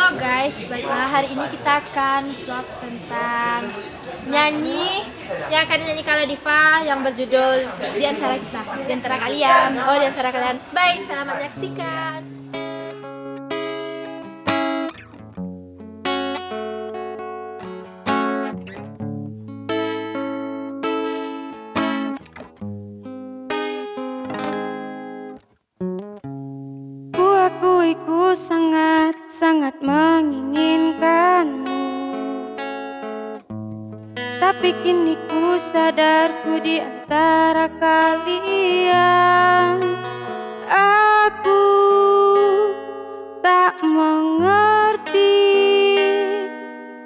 Halo guys, baiklah hari ini kita akan vlog tentang nyanyi yang akan dinyanyikan oleh Diva yang berjudul Di Antara Kita, di antara kalian. Oh, di antara kalian. Baik, selamat menyaksikan. Ku sangat menginginkanmu, tapi kini ku sadar ku di antara kalian. Aku tak mengerti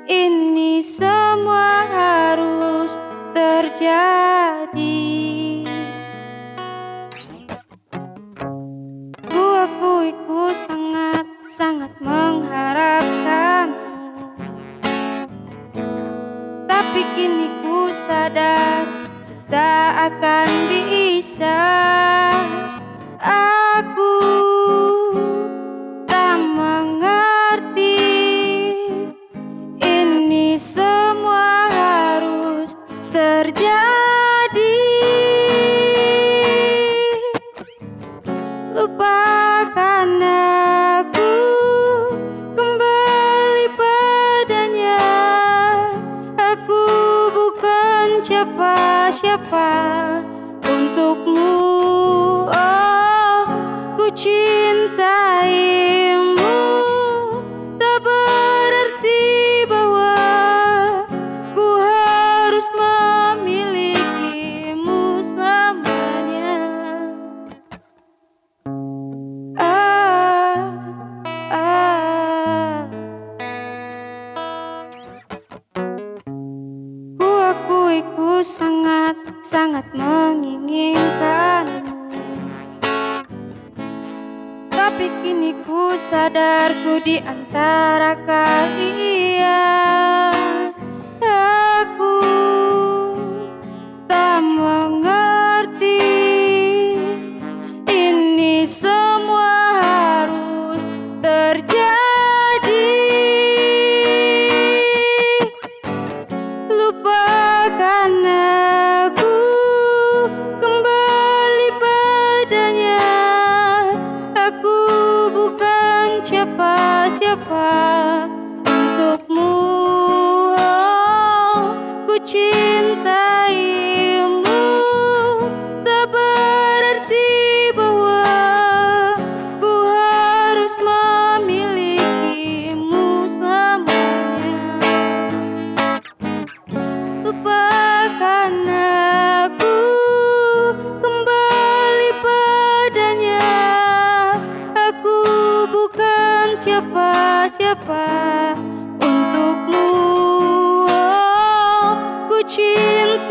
ini semua harus terjadi. Ku sangat mengharapkanmu, tapi kini ku sadar tak akan bisa. Aku tak mengerti ini semua harus terjadi. Lupakan aku, kembali padanya. Aku bukan siapa-siapa untukmu. Oh, ku cintaimu, tak berarti bahwa ku harus memilikimu selamanya. Ku sangat menginginkanmu, tapi kini ku sadar ku di antara kalian. Aku tak mengerti ini semua harus terjadi. Lupakan aku, kembali padanya. Aku bukan siapa-siapa untukmu. Oh, ku cintaimu, tak berarti bahwa ku harus memilikimu selamanya. Lupakan aku, kembali padanya. Aku bukan siapa-siapa untukmu. Oh, ku cinta